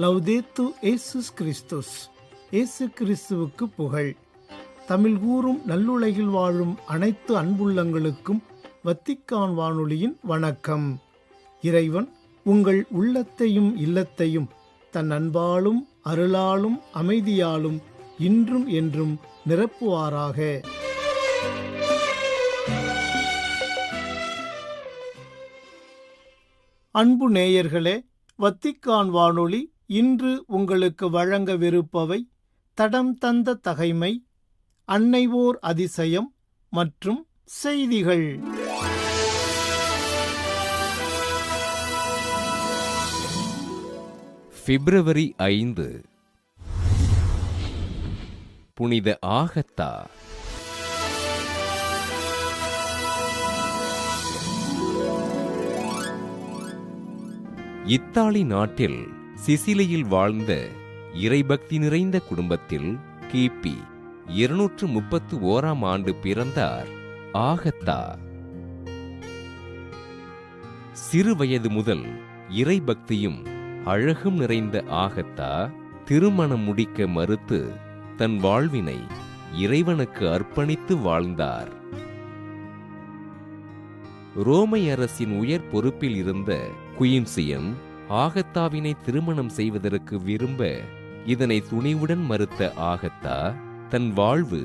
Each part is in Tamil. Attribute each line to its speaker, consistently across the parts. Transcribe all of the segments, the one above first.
Speaker 1: லவ்தேத்து இயேசுஸ் கிறிஸ்துஸ். இயேசு கிறிஸ்துவுக்கு புகழ். தமிழ் கூறும் நல்லுலகில் வாழும் அனைத்து அன்புள்ளங்களுக்கும் வத்திக்கான் வானொலியின் வணக்கம். இறைவன் உங்கள் உள்ளத்தையும் இல்லத்தையும் தன் அன்பாலும் அருளாலும் அமைதியாலும் இன்றும் என்றும் நிரப்புவாராக. அன்பு நேயர்களே, வத்திக்கான் வானொலி இன்று உங்களுக்கு வழங்கவிருப்பவை தடம் தந்த தகைமை, அன்னை ஓர் அதிசயம் மற்றும் செய்திகள்.
Speaker 2: பிப்ரவரி 5, புனித ஆகத்தா. இத்தாலி நாட்டில் சிசிலியில் வாழ்ந்த இறைபக்தி நிறைந்த குடும்பத்தில் கிபி 231ஆம் ஆண்டு பிறந்தார் ஆகத்தா. சிறுவயது முதல் இறைபக்தியும் அழகும் நிறைந்த ஆகத்தா திருமணம் முடிக்க மறுத்து தன் வாழ்வினை இறைவனுக்கு அர்ப்பணித்து வாழ்ந்தார். ரோமை அரசின் உயர் பொறுப்பில் இருந்த குயின்சியன் ஆகத்தாவினை திருமணம் செய்வதற்கு விரும்ப இதனை துணிவுடன் மறுத்த ஆகத்தா தன் வாழ்வு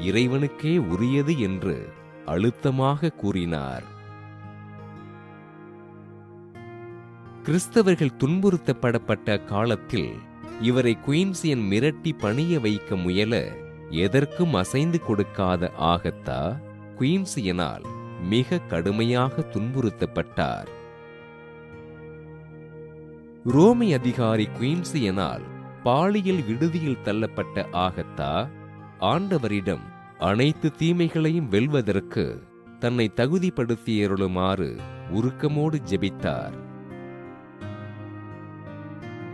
Speaker 2: இறைவனுக்கே உரியது என்று அழுத்தமாக கூறினார். கிறிஸ்தவர்கள் துன்புறுத்தப்படப்பட்ட காலத்தில் இவரை குயின்சியன் மிரட்டி பணிய வைக்க முயல எதற்கும் அசைந்து கொடுக்காத ஆகத்தா குயின்சியனால் மிக கடுமையாக துன்புறுத்தப்பட்டார். ரோமை அதிகாரி குயின்சியனால் பாலியல் விடுதியில் தள்ளப்பட்ட ஆகத்தா ஆண்டவரிடம் அனைத்து தீமைகளையும் வெல்வதற்கு தன்னை தகுதிப்படுத்தியருளுமாறு உருக்கமோடு ஜெபித்தார்.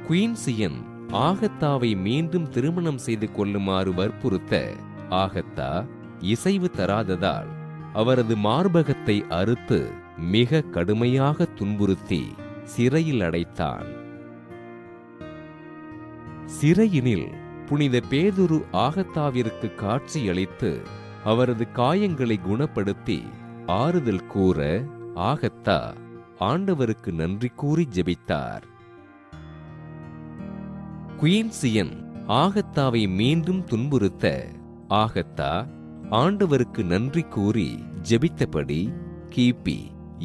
Speaker 2: குயின்சியன் ஆகத்தாவை மீண்டும் திருமணம் செய்து கொள்ளுமாறு வற்புறுத்த ஆகத்தா இசைவு தராததால் அவரது மார்பகத்தை அறுத்து மிக கடுமையாக துன்புறுத்தி சிறையில் அடைத்தான். சிறையினில் புனித பேதுரு ஆகத்தாவிற்கு காட்சியளித்து அவரது காயங்களை குணப்படுத்தி ஆறுதல் கூற ஆகத்தா ஆண்டவருக்கு நன்றி கூறி ஜெபித்தார். குயின்சியன் ஆகத்தாவை மீண்டும் துன்புறுத்த ஆகத்தா ஆண்டவருக்கு நன்றி கூறி ஜெபித்தபடி கிபி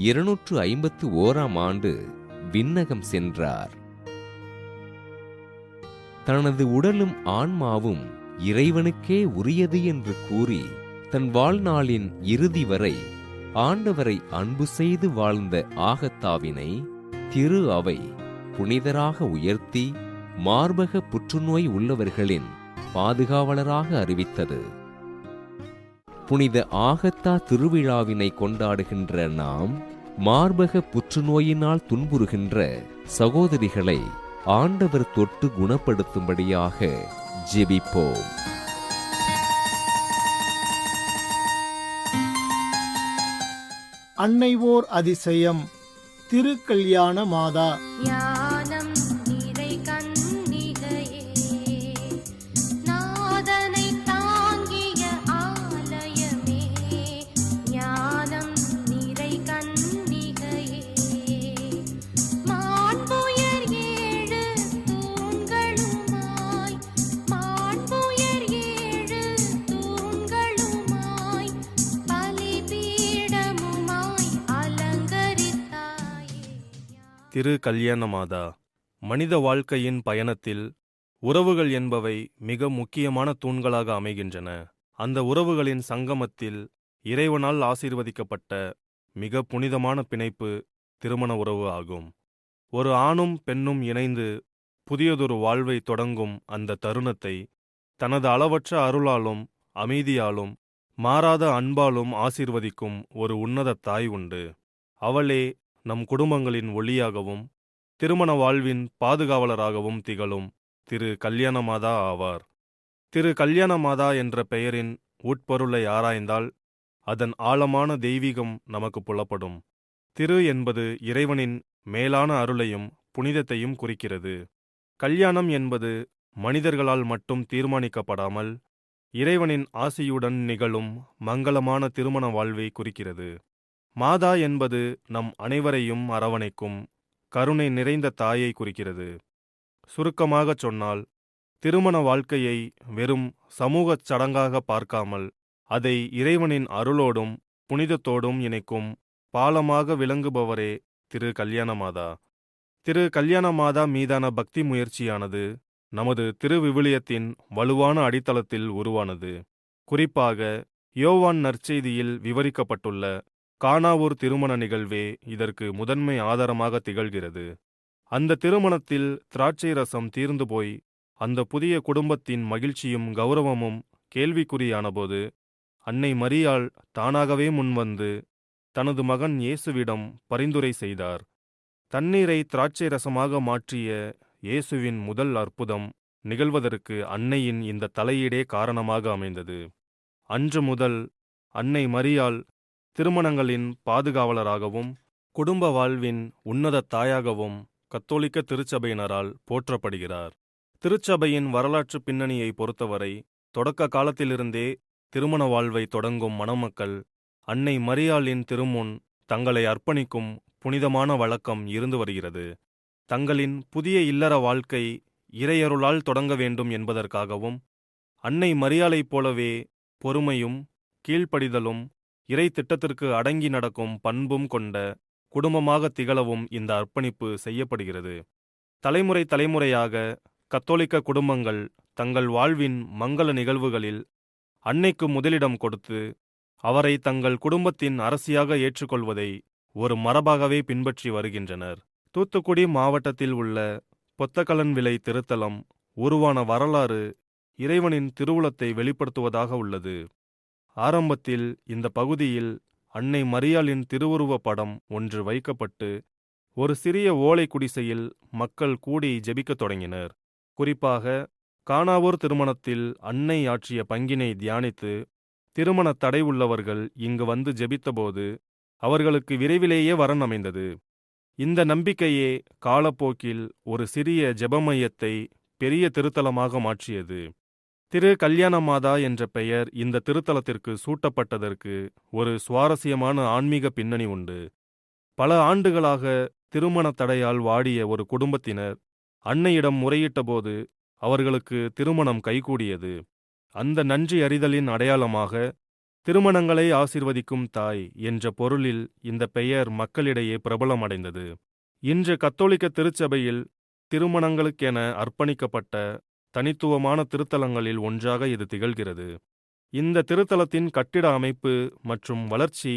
Speaker 2: 251ஆம் ஆண்டு விண்ணகம் சென்றார். தனது உடலும் ஆன்மாவும் இறைவனுக்கே உரியது என்று கூறி தன் வாழ்நாளின் இறுதி வரை ஆண்டவரை அன்பு செய்து வாழ்ந்த ஆகத்தாவினை திரு அவை புனிதராக உயர்த்தி மார்பக புற்றுநோய் உள்ளவர்களின் பாதுகாவலராக அறிவித்தது. புனித ஆகத்தா திருவிழாவினை கொண்டாடுகின்ற நாம் மார்பக புற்றுநோயினால் துன்புறுகின்ற சகோதரிகளை ஆண்டவர் தொட்டு குணப்படுத்தும்படியாக ஜெபிப்போம்.
Speaker 1: அன்னை ஓர் அதிசயம், திருக்கல்யாண மாதா.
Speaker 3: திரு கல்யாண மாதா. மனித வாழ்க்கையின் பயணத்தில் உறவுகள் என்பவை மிக முக்கியமான தூண்களாக அமைகின்றன. அந்த உறவுகளின் சங்கமத்தில் இறைவனால் ஆசீர்வதிக்கப்பட்ட மிக புனிதமான பிணைப்பு திருமண உறவு ஆகும். ஒரு ஆணும் பெண்ணும் இணைந்து புதியதொரு வாழ்வை தொடங்கும் அந்த தருணத்தை தனது அளவற்ற அருளாலும் அமைதியாலும் மாறாத அன்பாலும் ஆசீர்வதிக்கும் ஒரு உன்னத தாய் உண்டு. அவளே நம் குடும்பங்களின் ஒளியாகவும் திருமண வாழ்வின் பாதுகாவலராகவும் திகழும் திரு கல்யாண மாதா ஆவார். திரு கல்யாண மாதா என்ற பெயரின் உட்பொருளை ஆராய்ந்தால் அதன் ஆழமான தெய்வீகம் நமக்கு புலப்படும். திரு என்பது இறைவனின் மேலான அருளையும் புனிதத்தையும் குறிக்கிறது. கல்யாணம் என்பது மனிதர்களால் மட்டும் தீர்மானிக்கப்படாமல் இறைவனின் ஆசியுடன் நிகழும் மங்களமான திருமண வாழ்வை குறிக்கிறது. மாதா என்பது நம் அனைவரையும் அரவணைக்கும் கருணை நிறைந்த தாயை குறிக்கிறது. சுருக்கமாகச் சொன்னால், திருமண வாழ்க்கையை வெறும் சமூகச் சடங்காக பார்க்காமல் அதை இறைவனின் அருளோடும் புனிதத்தோடும் இணைக்கும் பாலமாக விளங்குபவரே திரு கல்யாணமாதா. திரு கல்யாணமாதா மீதான பக்தி முயற்சியானது நமது திருவிவிலியத்தின் வலுவான அடித்தளத்தில் உருவானது. குறிப்பாக யோவான் நற்செய்தியில் விவரிக்கப்பட்டுள்ள கானாவூர் திருமண நிகழ்வே இதற்கு முதன்மை ஆதாரமாக திகழ்கிறது. அந்த திருமணத்தில் திராட்சை ரசம் தீர்ந்து போய் அந்த புதிய குடும்பத்தின் மகிழ்ச்சியும் கௌரவமும் கேள்விக்குறியானபோது அன்னை மரியாள் தானாகவே முன்வந்து தனது மகன் இயேசுவிடம் பரிந்துரை செய்தார். தண்ணீரை திராட்சை ரசமாக மாற்றிய இயேசுவின் முதல் அற்புதம் நிகழ்வதற்கு அன்னையின் இந்த தலையீடே காரணமாக அமைந்தது. அன்று முதல் அன்னை மரியாள் திருமணங்களின் பாதுகாவலராகவும் குடும்ப வாழ்வின் உன்னத தாயாகவும் கத்தோலிக்க திருச்சபையினரால் போற்றப்படுகிறார். திருச்சபையின் வரலாற்று பின்னணியை பொறுத்தவரை தொடக்க காலத்திலிருந்தே திருமண வாழ்வை தொடங்கும் மணமக்கள் அன்னை மரியாளின் திருமுன் தங்களை அர்ப்பணிக்கும் புனிதமான வழக்கம் இருந்து வருகிறது. தங்களின் புதிய இல்லற வாழ்க்கை இறையருளால் தொடங்க வேண்டும் என்பதற்காகவும் அன்னை மரியாளைப் போலவே பொறுமையும் கீழ்ப்படிதலும் இறை திட்டத்திற்கு அடங்கி நடக்கும் பண்பும் கொண்ட குடும்பமாக திகழவும் இந்த அர்ப்பணிப்பு செய்யப்படுகிறது. தலைமுறை தலைமுறையாக கத்தோலிக்க குடும்பங்கள் தங்கள் வாழ்வின் மங்கள நிகழ்வுகளில் அன்னைக்கு முதலிடம் கொடுத்து அவரை தங்கள் குடும்பத்தின் அரசியாக ஏற்றுக்கொள்வதை ஒரு மரபாகவே பின்பற்றி வருகின்றனர். தூத்துக்குடி மாவட்டத்தில் உள்ள பொத்தக்கலன்விளை திருத்தலம் உருவான வரலாறு இறைவனின் திருவுளத்தை வெளிப்படுத்துவதாக உள்ளது. ஆரம்பத்தில் இந்த பகுதியில் அன்னை மரியாளின் திருவுருவப் படம் ஒன்று வைக்கப்பட்டு ஒரு சிறிய ஓலை குடிசையில் மக்கள் கூடி ஜெபிக்கத் தொடங்கினர். குறிப்பாக கானாவூர் திருமணத்தில் அன்னை ஆற்றிய பங்கினை தியானித்து திருமண தடை உள்ளவர்கள் இங்கு வந்து ஜெபித்தபோது அவர்களுக்கு விரைவிலேயே வரன் அமைந்தது. இந்த நம்பிக்கையே காலப்போக்கில் ஒரு சிறிய ஜெபமையத்தை பெரிய திருத்தலமாக மாற்றியது. திரு கல்யாணமாதா என்ற பெயர் இந்த திருத்தலத்திற்கு சூட்டப்பட்டதற்கு ஒரு சுவாரஸ்யமான ஆன்மீக பின்னணி உண்டு. பல ஆண்டுகளாக திருமண தடையால் வாடிய ஒரு குடும்பத்தினர் அன்னையிடம் முறையிட்டபோது அவர்களுக்கு திருமணம் கைகூடியது. அந்த நன்றி அறிதலின் அடையாளமாக திருமணங்களை ஆசீர்வதிக்கும் தாய் என்ற பொருளில் இந்த பெயர் மக்களிடையே பிரபலமடைந்தது. இன்று கத்தோலிக்க திருச்சபையில் திருமணங்களுக்கென அர்ப்பணிக்கப்பட்ட தனித்துவமான திருத்தலங்களில் ஒன்றாக இது திகழ்கிறது. இந்த திருத்தலத்தின் கட்டிட அமைப்பு மற்றும் வளர்ச்சி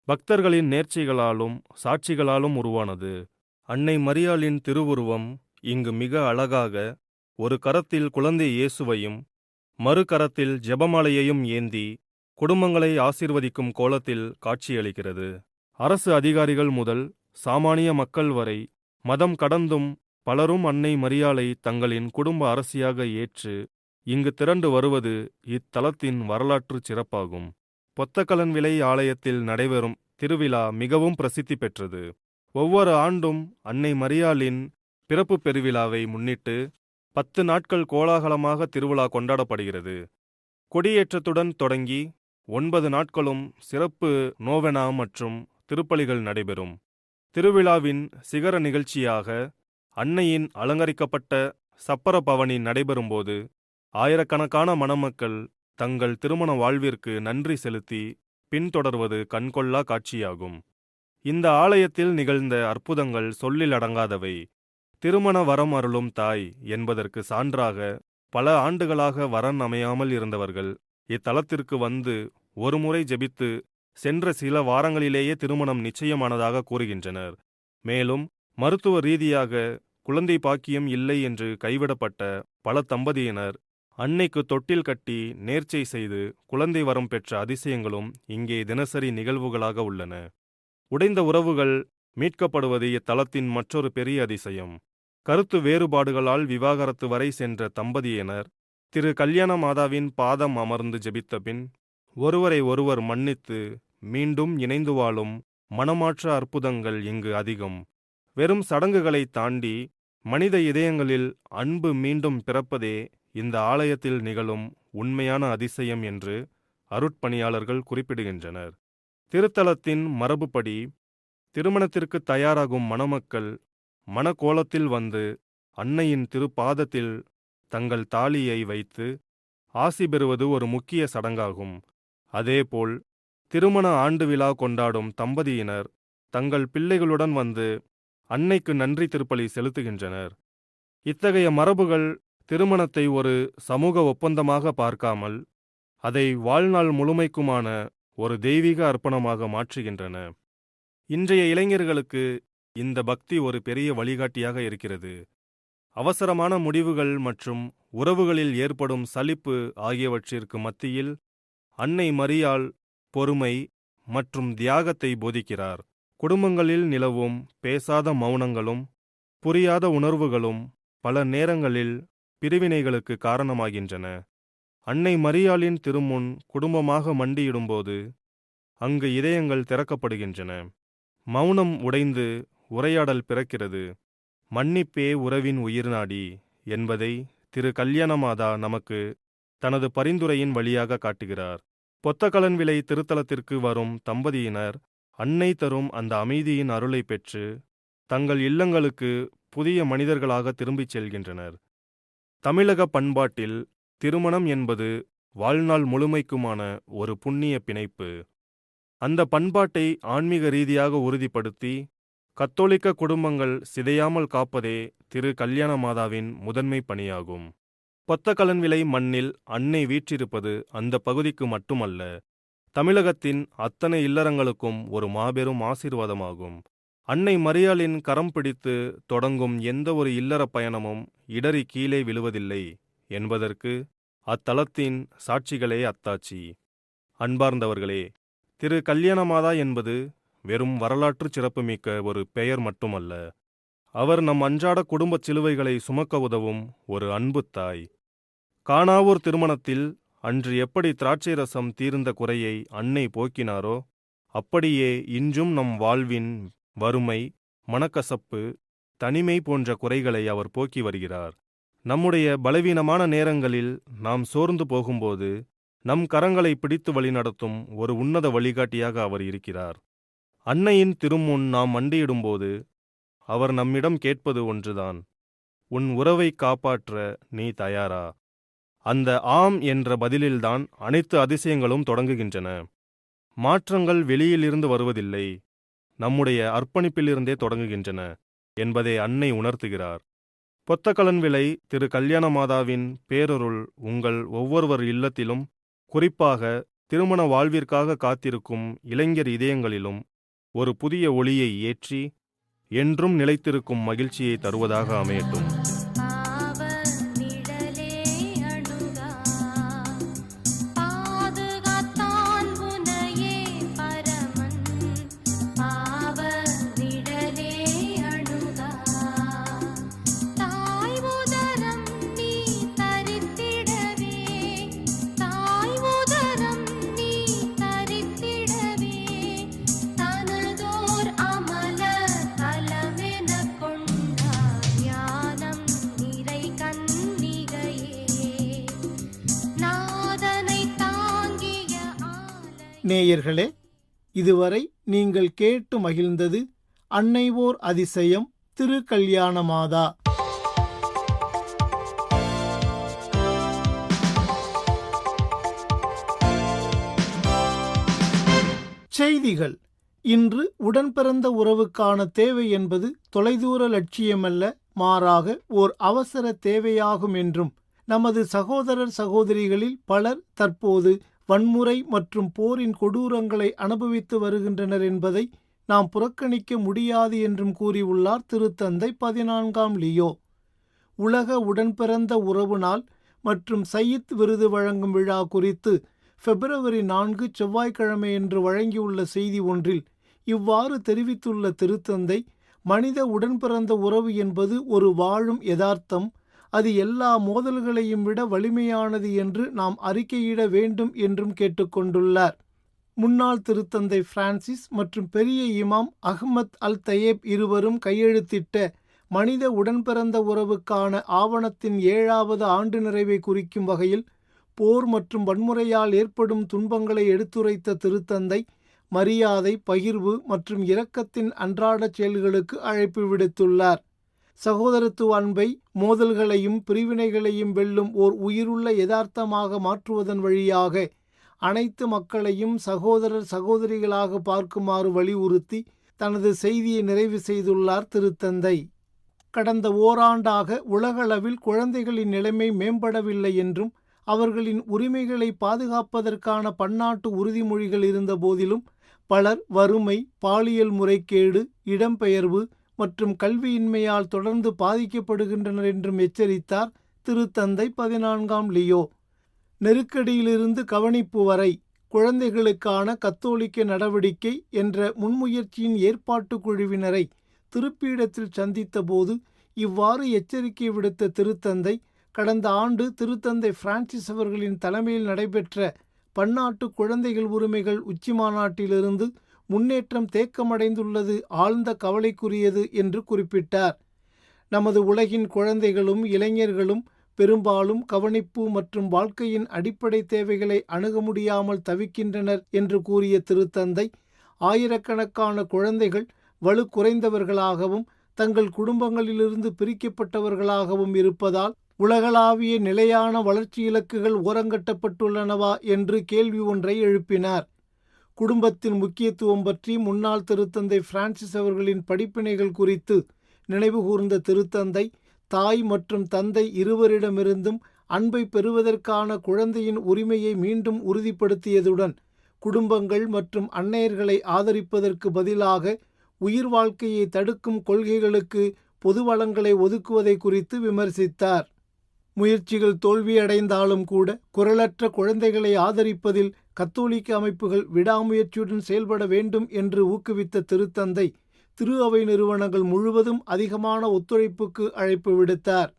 Speaker 3: பக்தர்களின் நேர்ச்சைகளாலும் சாட்சிகளாலும் உருவானது. அன்னை மரியாளின் திருவுருவம் இங்கு மிக அழகாக ஒரு கரத்தில் குழந்தை இயேசுவையும் மறு கரத்தில் ஜெபமாலையையும் ஏந்தி குடும்பங்களை ஆசீர்வதிக்கும் கோலத்தில் காட்சியளிக்கிறது. அரசு அதிகாரிகள் முதல் சாமானிய மக்கள் வரை மதம் கடந்தும் பலரும் அன்னை மரியாளை தங்களின் குடும்ப அரசியாக ஏற்று இங்கு திரண்டு வருவது இத்தலத்தின் வரலாற்று சிறப்பாகும். பொத்தக்கலன்விளை ஆலயத்தில் நடைபெறும் திருவிழா மிகவும் பிரசித்தி பெற்றது. ஒவ்வொரு ஆண்டும் அன்னை மரியாளின் பிறப்பு பெருவிழாவை முன்னிட்டு 10 நாட்கள் கோலாகலமாக திருவிழா கொண்டாடப்படுகிறது. கொடியேற்றத்துடன் தொடங்கி 9 நாட்களும் சிறப்பு நோவெனா மற்றும் திருப்பலிகள் நடைபெறும். திருவிழாவின் சிகர நிகழ்ச்சியாக அன்னையின் அலங்கரிக்கப்பட்ட சப்பர பவனி நடைபெறும்போது ஆயிரக்கணக்கான மணமக்கள் தங்கள் திருமண வாழ்விற்கு நன்றி செலுத்தி பின்தொடர்வது கண்கொள்ளா காட்சியாகும். இந்த ஆலயத்தில் நிகழ்ந்த அற்புதங்கள் சொல்லில் அடங்காதவை. திருமண வரம் அருளும் தாய் என்பதற்கு சான்றாக பல ஆண்டுகளாக வரன் அமையாமல் இருந்தவர்கள் இத்தலத்திற்கு வந்து ஒருமுறை ஜெபித்து சென்ற சில வாரங்களிலேயே திருமணம் நிச்சயமானதாக கூறுகின்றனர். மேலும் மருத்துவ ரீதியாக குழந்தை பாக்கியம் இல்லை என்று கைவிடப்பட்ட பல தம்பதியினர் அன்னைக்கு தொட்டில் கட்டி நேர்ச்சை செய்து குழந்தை வரம் பெற்ற அதிசயங்களும் இங்கே தினசரி நிகழ்வுகளாக உள்ளன. உடைந்த உறவுகள் மீட்கப்படுவது இத்தலத்தின் மற்றொரு பெரிய அதிசயம். கருத்து வேறுபாடுகளால் விவாகரத்து வரை சென்ற தம்பதியினர் திரு கல்யாணமாதாவின் பாதம் அமர்ந்து ஜெபித்த பின் ஒருவரை ஒருவர் மன்னித்து மீண்டும் இணைந்து வாழும் மனமாற்ற அற்புதங்கள் இங்கு அதிகம். வெறும் சடங்குகளை தாண்டி மனித இதயங்களில் அன்பு மீண்டும் பிறப்பதே இந்த ஆலயத்தில் நிகழும் உண்மையான அதிசயம் என்று அருட்பணியாளர்கள் குறிப்பிடுகின்றனர். திருத்தலத்தின் மரபுப்படி திருமணத்திற்கு தயாராகும் மணமக்கள் மணக்கோலத்தில் வந்து அன்னையின் திருப்பாதத்தில் தங்கள் தாலியை வைத்து ஆசி பெறுவது ஒரு முக்கிய சடங்காகும். அதேபோல் திருமண ஆண்டு விழா கொண்டாடும் தம்பதியினர் தங்கள் பிள்ளைகளுடன் வந்து அன்னைக்கு நன்றி திருப்பலி செலுத்துகின்றனர். இத்தகைய மரபுகள் திருமணத்தை ஒரு சமூக ஒப்பந்தமாக பார்க்காமல் அதை வாழ்நாள் முழுமைக்குமான ஒரு தெய்வீக அர்ப்பணமாக மாற்றுகின்றன. இன்றைய இளைஞர்களுக்கு இந்த பக்தி ஒரு பெரிய வழிகாட்டியாக இருக்கிறது. அவசரமான முடிவுகள் மற்றும் உறவுகளில் ஏற்படும் சலிப்பு ஆகியவற்றிற்கு மத்தியில் அன்னை மரியாள் பொறுமை மற்றும் தியாகத்தை போதிக்கிறார். குடும்பங்களில் நிலவும் பேசாத மௌனங்களும் புரியாத உணர்வுகளும் பல நேரங்களில் பிரிவினைகளுக்கு காரணமாகின்றன. அன்னை மரியாளின் திருமுன் குடும்பமாக மண்டியிடும்போது அங்கு இதயங்கள் திறக்கப்படுகின்றன. மௌனம் உடைந்து உரையாடல் பிறக்கிறது. மன்னிப்பே உறவின் உயிர்நாடி என்பதை திரு கல்யாணமாதா நமக்கு தனது பரிந்துரையின் வழியாக காட்டுகிறார். பொத்தகலன்விளை திருத்தலத்திற்கு வரும் தம்பதியினர் அன்னை தரும் அந்த அமைதியின் அருளை பெற்று தங்கள் இல்லங்களுக்கு புதிய மனிதர்களாக திரும்பிச் செல்கின்றனர். தமிழக பண்பாட்டில் திருமணம் என்பது வாழ்நாள் முழுமைக்குமான ஒரு புண்ணிய பிணைப்பு. அந்த பண்பாட்டை ஆன்மீக ரீதியாக உறுதிப்படுத்தி கத்தோலிக்க குடும்பங்கள் சிதையாமல் காப்பதே திரு கல்யாணமாதாவின் முதன்மை பணியாகும். பொத்தகலன்விளை மண்ணில் அன்னை வீற்றிருப்பது அந்த பகுதிக்கு மட்டுமல்ல, தமிழகத்தின் அத்தனை இல்லறங்களுக்கும் ஒரு மாபெரும் ஆசீர்வாதமாகும். அன்னை மரியாளின் கரம் பிடித்து தொடங்கும் எந்த ஒரு இல்லற பயணமும் இடறி கீழே விழுவதில்லை என்பதற்கு அத்தலத்தின் சாட்சிகளே அத்தாட்சி. அன்பார்ந்தவர்களே, திரு கல்யாணமாதா என்பது வெறும் வரலாற்று சிறப்புமிக்க ஒரு பெயர் மட்டுமல்ல. அவர் நம் அன்றாட குடும்பச் சிலுவைகளை சுமக்க உதவும் ஒரு அன்பு தாய். கானாவூர் திருமணத்தில் அன்று எப்படி திராட்சை ரசம் தீர்ந்த குறையை அன்னை போக்கினாரோ, அப்படியே இன்றும் நம் வாழ்வின் வறுமை, மனக்கசப்பு, தனிமை போன்ற குறைகளை அவர் போக்கி வருகிறார். நம்முடைய பலவீனமான நேரங்களில் நாம் சோர்ந்து போகும்போது நம் கரங்களை பிடித்து வழிநடத்தும் ஒரு உன்னத வழிகாட்டியாக அவர் இருக்கிறார். அன்னையின் திருமுன் நாம் மண்டியிடும்போது அவர் நம்மிடம் கேட்பது ஒன்றுதான்: உன் உறவை காப்பாற்ற நீ தயாரா? அந்த ஆம் என்ற பதிலில்தான் அனைத்து அதிசயங்களும் தொடங்குகின்றன. மாற்றங்கள் வெளியிலிருந்து வருவதில்லை, நம்முடைய அர்ப்பணிப்பிலிருந்தே தொடங்குகின்றன என்பதை அன்னை உணர்த்துகிறார். பொத்தகலன்விளை திரு கல்யாணமாதாவின் பேரருள் உங்கள் ஒவ்வொருவர் இல்லத்திலும், குறிப்பாக திருமண வாழ்விற்காக காத்திருக்கும் இளைஞர் இதயங்களிலும் ஒரு புதிய ஒளியை ஏற்றி என்றும் நிலைத்திருக்கும் மகிழ்ச்சியை தருவதாக அமையட்டும்.
Speaker 1: நேயர்களே, இதுவரை நீங்கள் கேட்டு மகிழ்ந்தது அன்னை ஓர் அதிசயம் திரு கல்யாணமாதா. செய்திகள். இன்று உடன்பிறந்த உறவுக்கான தேவை என்பது தொலைதூர லட்சியமல்ல, மாறாக ஓர் அவசர தேவையாகும் என்றும், நமது சகோதரர் சகோதரிகளில் பலர் தற்போது வன்முறை மற்றும் போரின் கொடூரங்களை அனுபவித்து வருகின்றனர் என்பதை நாம் புறக்கணிக்க முடியாது என்றும் கூறியுள்ளார் திருத்தந்தை 14ஆம் லியோ. உலக உடன்பிறந்த உறவு நாள் மற்றும் சயீத் விருது வழங்கும் விழா குறித்து பிப்ரவரி 4 செவ்வாய்க்கிழமையன்று வழங்கியுள்ள செய்தி ஒன்றில் இவ்வாறு தெரிவித்துள்ள திருத்தந்தை, மனித உடன்பிறந்த உறவு என்பது ஒரு வாழும் யதார்த்தம், அது எல்லா மோதல்களையும் விட வலிமையானது என்று நாம் அறிக்கையிட வேண்டும் என்றும் கேட்டுக்கொண்டுள்ளார். முன்னாள் திருத்தந்தை பிரான்சிஸ் மற்றும் பெரிய இமாம் அஹ்மத் அல் தயேப் இருவரும் கையெழுத்திட்ட மனித உடன்பிறந்த உறவுக்கான ஆவணத்தின் 7வது ஆண்டு நிறைவை குறிக்கும் வகையில் போர் மற்றும் வன்முறையால் ஏற்படும் துன்பங்களை எடுத்துரைத்த திருத்தந்தை மரியாதை, பகிர்வு மற்றும் இரக்கத்தின் அன்றாட செயல்களுக்கு அழைப்பு விடுத்துள்ளார். சகோதரத்துவ அன்பை மோதல்களையும் பிரிவினைகளையும் வெல்லும் ஓர் உயிருள்ள யதார்த்தமாக மாற்றுவதன் வழியாக அனைத்து மக்களையும் சகோதரர் சகோதரிகளாக பார்க்குமாறு வலியுறுத்தி தனது செய்தியை நிறைவு செய்துள்ளார் திருத்தந்தை. கடந்த ஓராண்டாக உலகளவில் குழந்தைகளின் நிலைமை மேம்படவில்லை என்றும் அவர்களின் உரிமைகளை பாதுகாப்பதற்கான பன்னாட்டு உறுதிமொழிகள் இருந்த போதிலும் பலர் வறுமை, பாலியல் முறைகேடு, இடம்பெயர்வு மற்றும் கல்வியின்மையால் தொடர்ந்து பாதிக்கப்படுகின்றனர் என்றும் எச்சரித்தார் திருத்தந்தை 14ஆம் லியோ. நெருக்கடியிலிருந்து கவனிப்பு வரை குழந்தைகளுக்கான கத்தோலிக்க நடவடிக்கை என்ற முன்முயற்சியின் ஏற்பாட்டு குழுவினரை திருப்பீடத்தில் சந்தித்த போது இவ்வாறு எச்சரிக்கை விடுத்த திருத்தந்தை, கடந்த ஆண்டு திருத்தந்தை பிரான்சிஸ் அவர்களின் தலைமையில் நடைபெற்ற பன்னாட்டு குழந்தைகள் உரிமைகள் உச்சிமாநாட்டிலிருந்து முன்னேற்றம் தேக்கமடைந்துள்ளது ஆழ்ந்த கவலைக்குரியது என்று குறிப்பிட்டார். நமது உலகின் குழந்தைகளும் இளைஞர்களும் பெரும்பாலும் கவனிப்பு மற்றும் வாழ்க்கையின் அடிப்படை தேவைகளை அணுக முடியாமல் தவிக்கின்றனர் என்று கூறிய திருத்தந்தை, ஆயிரக்கணக்கான குழந்தைகள் வலு குறைந்தவர்களாகவும் தங்கள் குடும்பங்களிலிருந்து பிரிக்கப்பட்டவர்களாகவும் இருப்பதால் உலகளாவிய நிலையான வளர்ச்சி இலக்குகள் ஓரங்கட்டப்பட்டுள்ளனவா என்று கேள்வி ஒன்றை எழுப்பினார். குடும்பத்தின் முக்கியத்துவம் பற்றி முன்னாள் திருத்தந்தை பிரான்சிஸ் அவர்களின் படிப்பினைகள் குறித்து நினைவு கூர்ந்த திருத்தந்தை, தாய் மற்றும் தந்தை இருவரிடமிருந்தும் அன்பை பெறுவதற்கான குழந்தையின் உரிமையை மீண்டும் உறுதிப்படுத்தியதுடன் குடும்பங்கள் மற்றும் அன்னையர்களை ஆதரிப்பதற்கு பதிலாக உயிர் வாழ்க்கையை தடுக்கும் கொள்கைகளுக்கு பொது வளங்களை ஒதுக்குவதை குறித்து விமர்சித்தார். முயற்சிகள் தோல்வியடைந்தாலும் கூட குரலற்ற குழந்தைகளை ஆதரிப்பதில் கத்தோலிக்க அமைப்புகள் விடாமுயற்சியுடன் செயல்பட வேண்டும் என்று ஊக்குவித்த திருத்தந்தை, திரு அவை நிறுவனங்கள் முழுவதும் அதிகமான ஒத்துழைப்புக்கு அழைப்பு விடுத்தார்.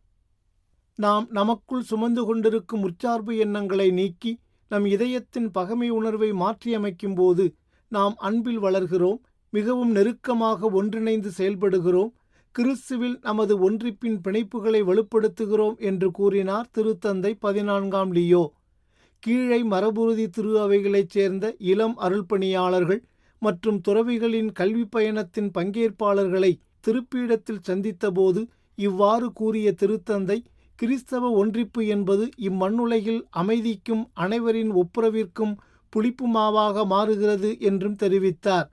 Speaker 1: நாம் நமக்குள் சுமந்து கொண்டிருக்கும் முற்சார்பு எண்ணங்களை நீக்கி நம் இதயத்தின் பகைமை உணர்வை மாற்றியமைக்கும் போது நாம் அன்பில் வளர்கிறோம், மிகவும் நெருக்கமாக ஒன்றிணைந்து செயல்படுகிறோம், கிறிஸ்துவில் நமது ஒன்றிப்பின் பிணைப்புகளை வலுப்படுத்துகிறோம் என்று கூறினார் திருத்தந்தை 14ஆம் லியோ. கீழை மரபுறுதி திரு அவைகளைச் சேர்ந்த இளம் அருள்பணியாளர்கள் மற்றும் துறவிகளின் கல்வி பயணத்தின் பங்கேற்பாளர்களை திருப்பீடத்தில் சந்தித்தபோது இவ்வாறு கூறிய திருத்தந்தை, கிறிஸ்தவ ஒன்றிப்பு என்பது இம்மண்ணுலகில் அமைதிக்கும் அனைவரின் ஒப்புரவிற்கும் புளிப்பு மாவாக மாறுகிறது என்றும் தெரிவித்தார்.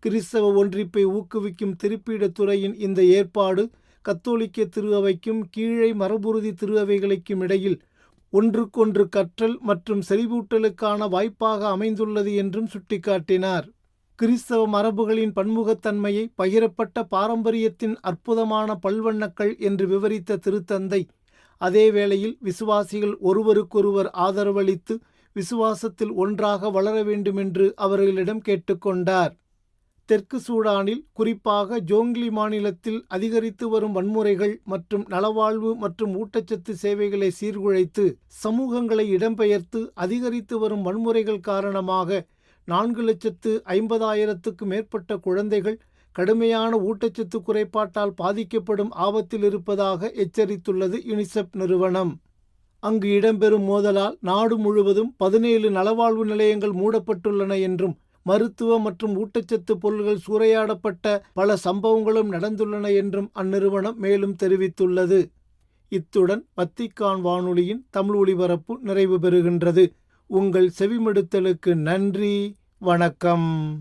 Speaker 1: கிறிஸ்தவ ஒன்றிப்பை ஊக்குவிக்கும் திருப்பீடத்துறையின் இந்த ஏற்பாடு கத்தோலிக்க திரு அவைக்கும் கீழை மரபுறுதி திரு அவைகளுக்கும் இடையில் ஒன்றுக்கொன்று கற்றல் மற்றும் செறிவூட்டலுக்கான வாய்ப்பாக அமைந்துள்ளது என்றும் சுட்டிக்காட்டினார். கிறிஸ்தவ மரபுகளின் பன்முகத்தன்மையை பகிரப்பட்ட பாரம்பரியத்தின் அற்புதமான பல்வண்ணக்கள் என்று விவரித்த திருத்தந்தை, அதே வேளையில் விசுவாசிகள் ஒருவருக்கொருவர் ஆதரவளித்து விசுவாசத்தில் ஒன்றாக வளர வேண்டுமென்று அவர்களிடம் கேட்டுக்கொண்டார். தெற்கு சூடானில், குறிப்பாக ஜோங்லி மாநிலத்தில் அதிகரித்து வரும் வன்முறைகள் மற்றும் நலவாழ்வு மற்றும் ஊட்டச்சத்து சேவைகளை சீர்குலைத்து சமூகங்களை இடம்பெயர்த்து அதிகரித்து வரும் வன்முறைகள் காரணமாக 4,50,000க்கும் மேற்பட்ட குழந்தைகள் கடுமையான ஊட்டச்சத்து குறைபாட்டால் பாதிக்கப்படும் ஆபத்தில் இருப்பதாக எச்சரித்துள்ளது யுனிசெஃப் நிறுவனம். அங்கு இடம்பெறும் மோதலால் நாடு முழுவதும் 17 நலவாழ்வு நிலையங்கள் மூடப்பட்டுள்ளன என்றும் மருத்துவ மற்றும் ஊட்டச்சத்து பொருள்கள் சூறையாடப்பட்ட பல சம்பவங்களும் நடந்துள்ளன என்றும் அந்நிறுவனம் மேலும் தெரிவித்துள்ளது. இத்துடன் வத்திக்கான் வானொலியின் தமிழ் ஒலிபரப்பு நிறைவு பெறுகின்றது. உங்கள் செவிமடுத்தலுக்கு நன்றி. வணக்கம்.